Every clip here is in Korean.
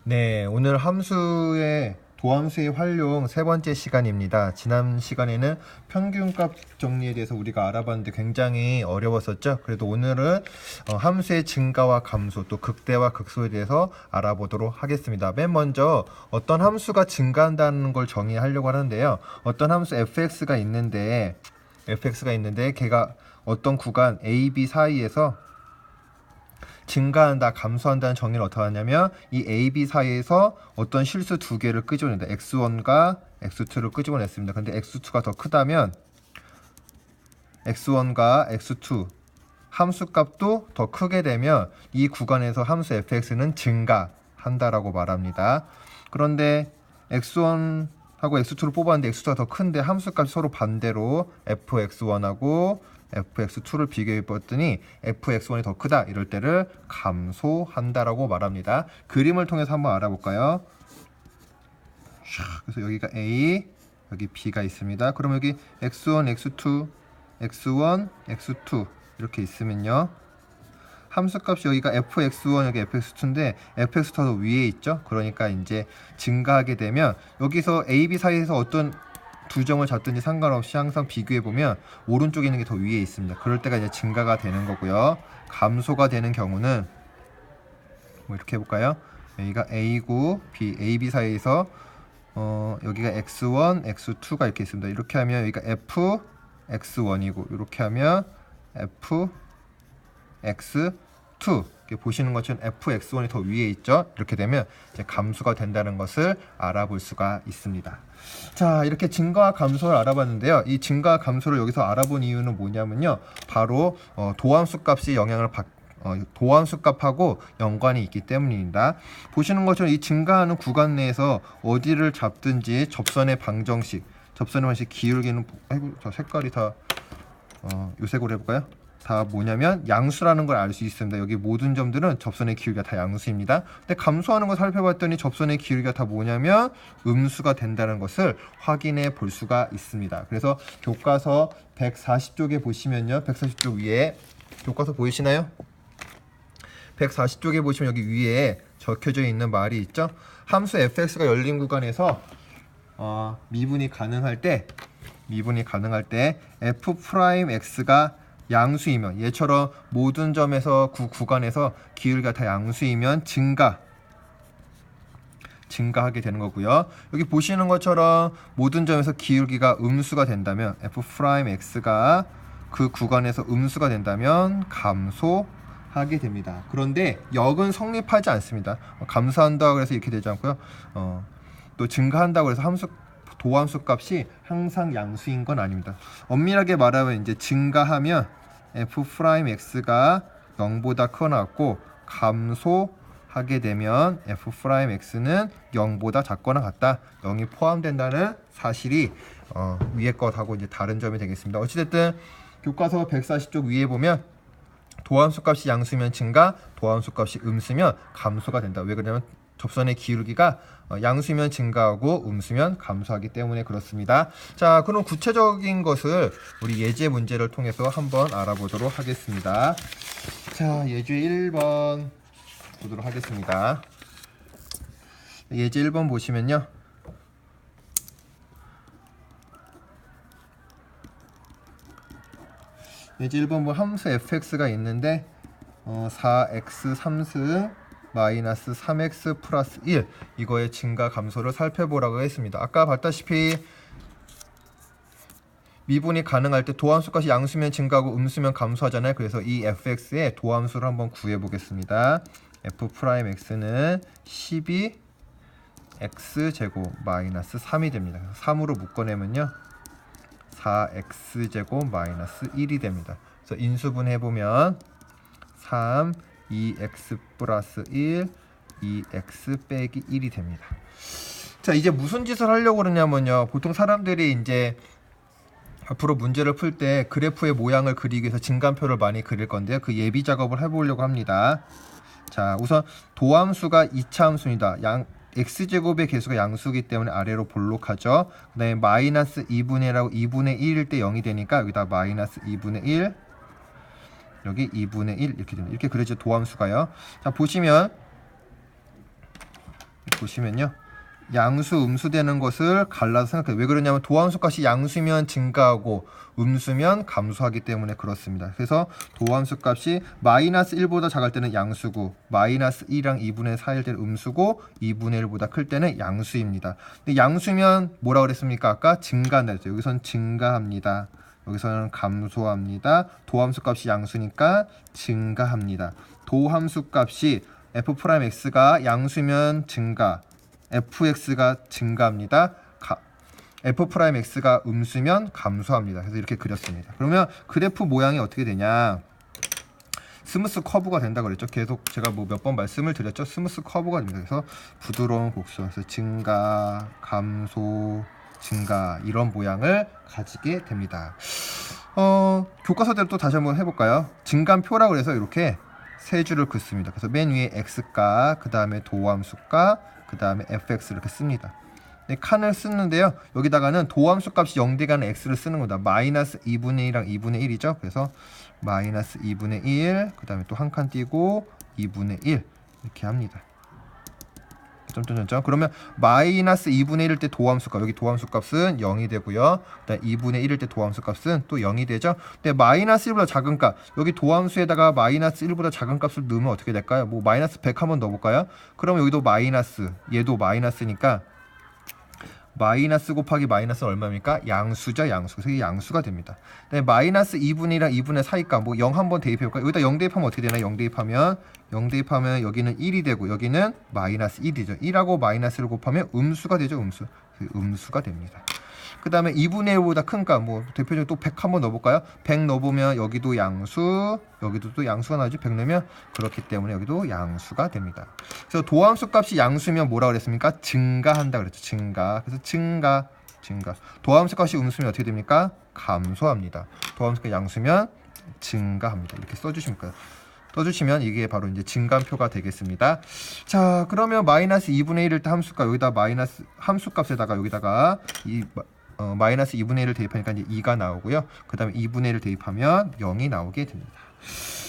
네, 오늘 도함수의 활용 세 번째 시간입니다. 지난 시간에는 평균값 정리에 대해서 우리가 알아봤는데 굉장히 어려웠었죠. 그래도 오늘은 함수의 증가와 감소, 또 극대와 극소에 대해서 알아보도록 하겠습니다. 맨 먼저 어떤 함수가 증가한다는 걸 정의하려고 하는데요. 어떤 함수 fx가 있는데 걔가 어떤 구간 a, b 사이에서 증가한다, 감소한다는 정의를 어떻게 하냐면 이 A, B 사이에서 어떤 실수 두 개를 끄집어낸다. x1과 x2를 끄집어냈습니다. 근데 x2가 더 크다면 x1과 x2 함수값도 더 크게 되면 이 구간에서 함수 fx는 증가한다라고 말합니다. 그런데 x1하고 x2를 뽑았는데 x2가 더 큰데 함수값이 서로 반대로 fx1하고 fx2를 비교해봤더니 fx1이 더 크다, 이럴 때를 감소한다라고 말합니다. 그림을 통해서 한번 알아볼까요? 그래서 여기가 A, 여기 B가 있습니다. 그럼 여기 x1, x2, x1, x2 이렇게 있으면요, 함수값이 여기가 fx1, 여기 fx2인데 fx가 더 위에 있죠. 그러니까 이제 증가하게 되면 여기서 A, B 사이에서 어떤 두 점을 잡든지 상관없이 항상 비교해보면 오른쪽에 있는 게 더 위에 있습니다. 그럴 때가 이제 증가가 되는 거고요. 감소가 되는 경우는 뭐 이렇게 해볼까요? 여기가 A고 B, A, B 사이에서 여기가 X1, X2가 이렇게 있습니다. 이렇게 하면 여기가 F, X1이고 이렇게 하면 F, X2, 이렇게 보시는 것처럼 fx1이 더 위에 있죠. 이렇게 되면 이제 감소가 된다는 것을 알아볼 수가 있습니다. 자, 이렇게 증가와 감소를 알아봤는데요. 이 증가와 감소를 여기서 알아본 이유는 뭐냐면요, 바로 도함수 값이 도함수 값하고 연관이 있기 때문입니다. 보시는 것처럼 이 증가하는 구간 내에서 어디를 잡든지 접선의 방정식, 기울기는, 아이고, 저 색깔이 다 요색으로 해볼까요? 다 뭐냐면 양수라는 걸 알 수 있습니다. 여기 모든 점들은 접선의 기울기가 다 양수입니다. 근데 감소하는 거 살펴봤더니 접선의 기울기가 다 뭐냐면 음수가 된다는 것을 확인해 볼 수가 있습니다. 그래서 교과서 140쪽에 보시면요, 140쪽 위에 교과서 보이시나요? 140쪽에 보시면 여기 위에 적혀져 있는 말이 있죠. 함수 fx가 열린 구간에서 미분이 가능할 때 f'x가 양수이면, 얘처럼 모든 점에서 구간에서 기울기가 다 양수이면 증가하게 되는 거고요. 여기 보시는 것처럼 모든 점에서 기울기가 음수가 된다면 f'x가 그 구간에서 음수가 된다면 감소하게 됩니다. 그런데 역은 성립하지 않습니다. 감소한다고 해서 이렇게 되지 않고요. 또 증가한다고 해서 도함수 값이 항상 양수인 건 아닙니다. 엄밀하게 말하면 이제 증가하면 f'x가 0보다 크거나 같고, 감소하게 되면 f'x는 0보다 작거나 같다, 0이 포함된다는 사실이 위에 것하고 이제 다른 점이 되겠습니다. 어찌됐든 교과서 140쪽 위에 보면 도함수 값이 양수면 증가, 도함수 값이 음수면 감소가 된다. 왜 그러냐면 접선의 기울기가 양수면 증가하고 음수면 감소하기 때문에 그렇습니다. 자, 그럼 구체적인 것을 우리 예제 문제를 통해서 한번 알아보도록 하겠습니다. 자, 예제 1번 보도록 하겠습니다. 예제 1번 보시면요, 예제 1번 뭐 함수 fx가 있는데 4x 3승 마이너스 3x 플러스 1, 이거의 증가 감소를 살펴보라고 했습니다. 아까 봤다시피 미분이 가능할 때 도함수 값이 양수면 증가하고 음수면 감소하잖아요. 그래서 이 fx의 도함수를 한번 구해 보겠습니다. f'x는 12x제곱 마이너스 3이 됩니다. 3으로 묶어내면요 4x제곱 마이너스 1이 됩니다. 그래서 인수분 해보면 3, 2x 플러스 1, 2x 빼기 1이 됩니다. 자, 이제 무슨 짓을 하려고 그러냐면요, 보통 사람들이 이제 앞으로 문제를 풀 때 그래프의 모양을 그리기 위해서 증간표를 많이 그릴 건데요, 그 예비 작업을 해보려고 합니다. 자, 우선 도함수가 2차 함수입니다. x제곱의 개수가 양수이기 때문에 아래로 볼록하죠. 그 다음에 마이너스 2분의 1하고 2분의 1일 때 0이 되니까 여기다 마이너스 2분의 1, 여기 2분의 1 이렇게 됩니다. 이렇게 그려져 도함수가요. 자, 보시면 보시면요. 양수, 음수 되는 것을 갈라서 생각해요. 왜 그러냐면 도함수 값이 양수면 증가하고 음수면 감소하기 때문에 그렇습니다. 그래서 도함수 값이 마이너스 1보다 작을 때는 양수고 마이너스 1이랑 2분의 4일 때는 음수고 2분의 1보다 클 때는 양수입니다. 근데 양수면 뭐라 그랬습니까? 아까 증가한다 했죠. 여기서는 증가합니다. 여기서는 감소합니다. 도함수 값이 양수니까 증가합니다. 도함수 값이 f'x가 양수면 증가, fx가 증가합니다. f'x가 음수면 감소합니다. 그래서 이렇게 그렸습니다. 그러면 그래프 모양이 어떻게 되냐? 스무스 커브가 된다 그랬죠. 계속 제가 뭐 몇 번 말씀을 드렸죠. 스무스 커브가 됩니다. 그래서 부드러운 곡선, 그래서 증가, 감소, 증가 이런 모양을 가지게 됩니다. 교과서대로 또 다시 한번 해볼까요? 증감표라 그래서 이렇게 세 줄을 긋습니다. 그래서 맨 위에 x가, 그 다음에 도함수가, 그 다음에 fx 이렇게 씁니다. 네, 칸을 쓰는데요. 여기다가는 도함수 값이 0대가는 x를 쓰는 겁니다. 마이너스 2분의 1이랑 2분의 1이죠. 그래서 마이너스 2분의 1, 그 다음에 또 한 칸 띄고 2분의 1 이렇게 합니다. 점점점점. 그러면 마이너스 2분의 1일 때 도함수 값, 여기 도함수 값은 0이 되고요. 그다음 2분의 1일 때 도함수 값은 또 0이 되죠. 근데 마이너스 1보다 작은 값, 여기 도함수에다가 마이너스 1보다 작은 값을 넣으면 어떻게 될까요? 뭐 마이너스 100 한번 넣어볼까요? 그러면 여기도 마이너스, 얘도 마이너스니까 마이너스 곱하기 마이너스는 얼마입니까? 양수죠, 양수. 그래서 이게 양수가 됩니다. 마이너스 2분의 1이랑 2분의 4니까 뭐 0 한번 대입해볼까요? 여기다 0 대입하면 어떻게 되나? 0 대입하면 여기는 1이 되고 여기는 마이너스 1이죠. 1하고 마이너스를 곱하면 음수가 되죠, 음수. 음수가 됩니다. 그 다음에 2분의 1보다 큰 값, 뭐 대표적으로 또 100 한번 넣어볼까요? 100 넣어보면 여기도 양수, 여기도 또 양수가 나오죠. 100 넣으면 그렇기 때문에 여기도 양수가 됩니다. 그래서 도함수 값이 양수면 뭐라 그랬습니까? 증가한다 그랬죠. 증가. 그래서 증가. 도함수 값이 음수면 어떻게 됩니까? 감소합니다. 도함수 값이 양수면 증가합니다. 이렇게 써주시면 돼요. 써주시면 이게 바로 이제 증감표가 되겠습니다. 자, 그러면 마이너스 2분의 1일 때 함수값 여기다 마이너스 함수값에다가 여기다가 마이너스 2분의 1을 대입하니까 이제 2가 나오고요. 그 다음에 2분의 1을 대입하면 0이 나오게 됩니다.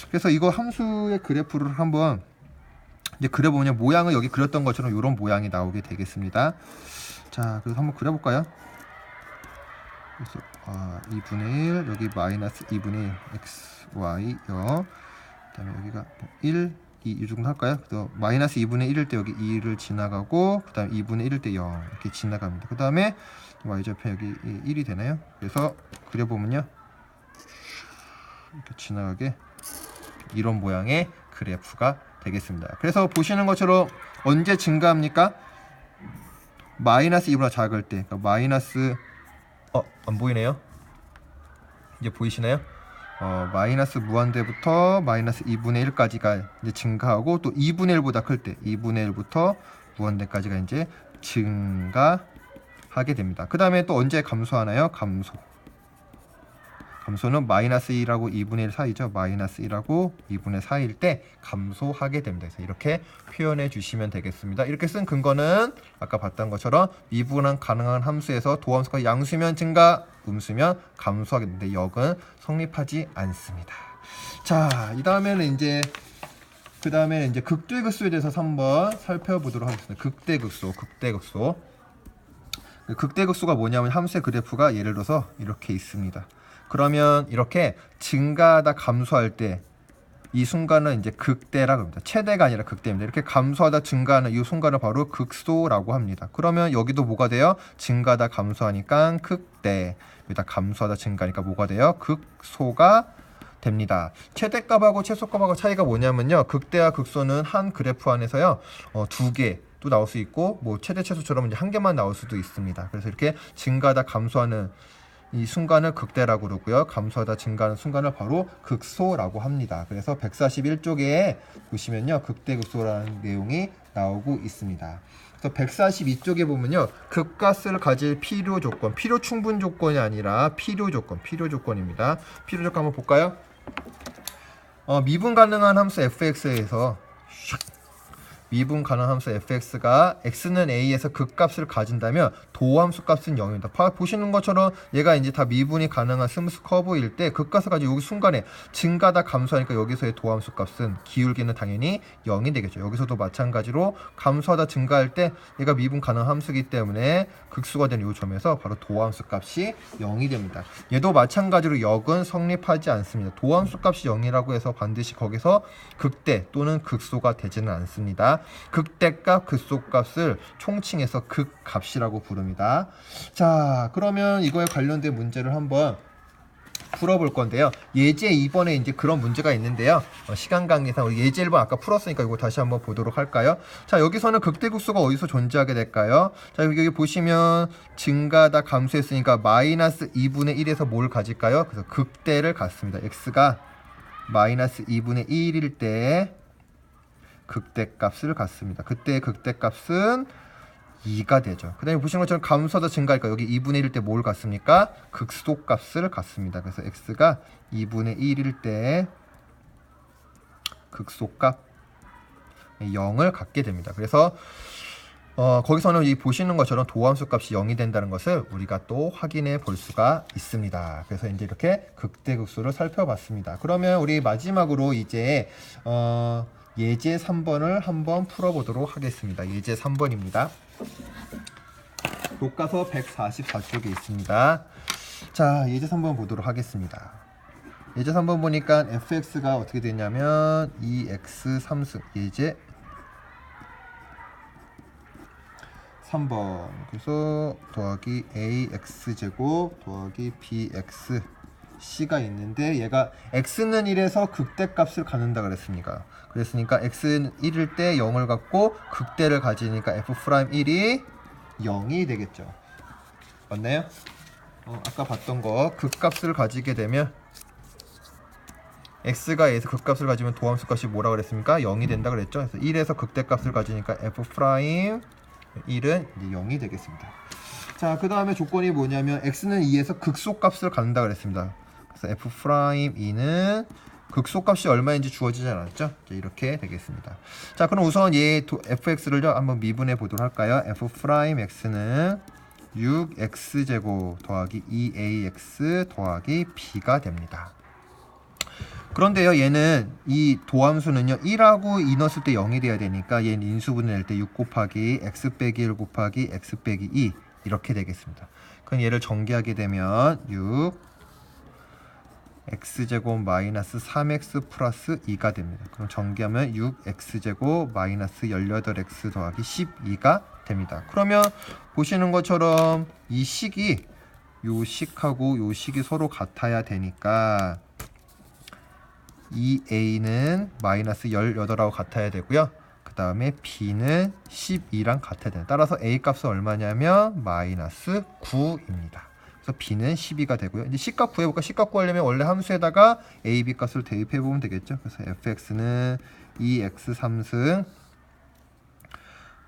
그래서 이거 함수의 그래프를 한번 이제 그려보면 모양을 여기 그렸던 것처럼 이런 모양이 나오게 되겠습니다. 자, 그래서 한번 그려볼까요? 그래서 2분의 1 여기 마이너스 2분의 1 x, y, 0 그 다음에 여기가 1, 2 이 정도 할까요? 그래서 마이너스 2분의 1일 때 여기 2를 지나가고 그 다음에 2분의 1일 때 0 이렇게 지나갑니다. 그 다음에 y좌표 여기 1이 되나요? 그래서 그려보면요 이렇게 지나가게 이런 모양의 그래프가 되겠습니다. 그래서 보시는 것처럼 언제 증가합니까? 마이너스 2보다 작을 때, 그러니까 마이너스 안 보이네요. 이제 보이시나요? 마이너스 무한대부터 마이너스 2분의 1까지가 이제 증가하고 또 2분의 1보다 클 때 2분의 1부터 무한대까지가 이제 증가하게 됩니다. 그 다음에 또 언제 감소하나요? 감소는 마이너스 1하고 2분의 1 사이죠. 마이너스 1하고 2분의 4일 때 감소하게 됩니다. 그래서 이렇게 표현해 주시면 되겠습니다. 이렇게 쓴 근거는 아까 봤던 것처럼 미분한 가능한 함수에서 도함수가 양수면 증가, 음수면 감소하게 되는데 역은 성립하지 않습니다. 자, 이 다음에는 이제 극대극소에 대해서 한번 살펴보도록 하겠습니다. 극대극소. 극대극소가 뭐냐면 함수의 그래프가 예를 들어서 이렇게 있습니다. 그러면 이렇게 증가하다 감소할 때 이 순간은 이제 극대라고 합니다. 최대가 아니라 극대입니다. 이렇게 감소하다 증가하는 이 순간을 바로 극소라고 합니다. 그러면 여기도 뭐가 돼요? 증가하다 감소하니까 극대. 여기다 감소하다 증가하니까 뭐가 돼요? 극소가 됩니다. 최대값하고 최소값하고 차이가 뭐냐면요. 극대와 극소는 한 그래프 안에서요. 두 개 또 나올 수 있고 뭐 최대 최소처럼 이제 한 개만 나올 수도 있습니다. 그래서 이렇게 증가하다 감소하는 이 순간을 극대라고 그러고요. 감소하다 증가하는 순간을 바로 극소라고 합니다. 그래서 141쪽에 보시면요. 극대극소라는 내용이 나오고 있습니다. 그래서 142쪽에 보면요. 극가스를 가질 필요 조건, 필요 충분 조건이 아니라 필요 조건입니다. 필요 조건 한번 볼까요? 미분 가능한 함수 fx에서 미분 가능 함수 fx가 x는 a에서 극값을 가진다면 도함수 값은 0입니다. 보시는 것처럼 얘가 이제 다 미분이 가능한 스무스 커브일 때 극값을 가지고 여기 순간에 증가다 감소하니까 여기서의 도함수 값은 기울기는 당연히 0이 되겠죠. 여기서도 마찬가지로 감소하다 증가할 때 얘가 미분 가능 함수이기 때문에 극수가 되는 이 점에서 바로 도함수 값이 0이 됩니다. 얘도 마찬가지로 역은 성립하지 않습니다. 도함수 값이 0이라고 해서 반드시 거기서 극대 또는 극소가 되지는 않습니다. 극대값, 극소값을 총칭해서 극값이라고 부릅니다. 자, 그러면 이거에 관련된 문제를 한번 풀어볼 건데요. 예제 2번에 이제 그런 문제가 있는데요. 시간 관계상 우리 예제 1번 아까 풀었으니까 이거 다시 한번 보도록 할까요? 자, 여기서는 극대극소가 어디서 존재하게 될까요? 자, 여기 보시면 증가다 감소했으니까 마이너스 2분의 1에서 뭘 가질까요? 그래서 극대를 갖습니다. x가 마이너스 2분의 1일 때 극대값을 갖습니다. 그때 극대값은 2가 되죠. 그 다음에 보시는 것처럼 감소하다 증가할까 여기 2분의 1일 때 뭘 갖습니까? 극소값을 갖습니다. 그래서 x가 2분의 1일 때 극소값 0을 갖게 됩니다. 그래서 거기서는 이 보시는 것처럼 도함수 값이 0이 된다는 것을 우리가 또 확인해 볼 수가 있습니다. 그래서 이제 이렇게 극대극소를 살펴봤습니다. 그러면 우리 마지막으로 이제 예제 3번을 한번 풀어보도록 하겠습니다. 예제 3번입니다. 교과서 144쪽에 있습니다. 자, 예제 3번 보도록 하겠습니다. 예제 3번 보니까 fx가 어떻게 되냐면 2x 3승 예제 3번 그래서 더하기 ax제곱 더하기 bx c가 있는데 얘가 x는 1에서 극대값을 갖는다 그랬습니까? 그랬으니까 x는 1일 때 0을 갖고 극대를 가지니까 f'1이 0이 되겠죠. 맞나요? 아까 봤던 거 극값을 가지게 되면 x가 a에서 극값을 가지면 도함수 값이 뭐라 그랬습니까? 0이 된다 그랬죠. 그래서 1에서 극대값을 가지니까 f'1은 이제 0이 되겠습니다. 자, 그 다음에 조건이 뭐냐면 x는 2에서 극소값을 갖는다 그랬습니다. 그래서 f'2는 극소값이 얼마인지 주어지지 않았죠? 이렇게 되겠습니다. 자, 그럼 우선 얘 fx를 한번 미분해 보도록 할까요? f'x는 6x제곱 더하기 2ax 더하기 b가 됩니다. 그런데요, 얘는 이 도함수는요 1하고 2 넣었을 때 0이 돼야 되니까 얘는 인수분해 낼 때 6 곱하기 x 빼기 1 곱하기 x 빼기 2 이렇게 되겠습니다. 그럼 얘를 전개하게 되면 6 x제곱 마이너스 3x 플러스 2가 됩니다. 그럼 전개하면 6x제곱 마이너스 18x 더하기 12가 됩니다. 그러면 보시는 것처럼 이 식이 요 식하고 요 식이 서로 같아야 되니까 이 a는 마이너스 18하고 같아야 되고요. 그 다음에 b는 12랑 같아야 됩니다. 따라서 a 값은 얼마냐면 마이너스 9입니다. 그래서 b는 12가 되고요. 이제 C값 구해볼까? C값 구하려면 원래 함수에다가 a, b 값을 대입해보면 되겠죠. 그래서 fx는 2x 3승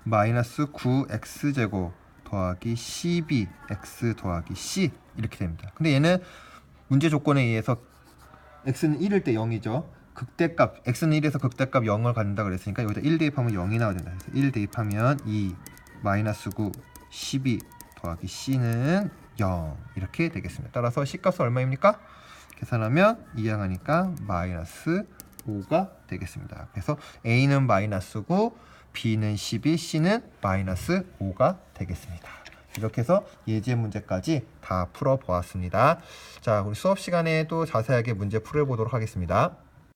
마이너스 9x제곱 더하기 12x 더하기 c 이렇게 됩니다. 근데 얘는 문제 조건에 의해서 x는 1일 때 0이죠. 극대값 x는 1에서 극대값 0을 갖는다 그랬으니까 여기다 1 대입하면 0이 나와야 된다. 그래서 1 대입하면 2 마이너스 9 12 더하기 c는 0 이렇게 되겠습니다. 따라서 C값은 얼마입니까? 계산하면 이항하니까 마이너스 5가 되겠습니다. 그래서 A는 마이너스 9, B는 12, C는 마이너스 5가 되겠습니다. 이렇게 해서 예제 문제까지 다 풀어보았습니다. 자, 우리 수업 시간에 또 자세하게 문제 풀어보도록 하겠습니다.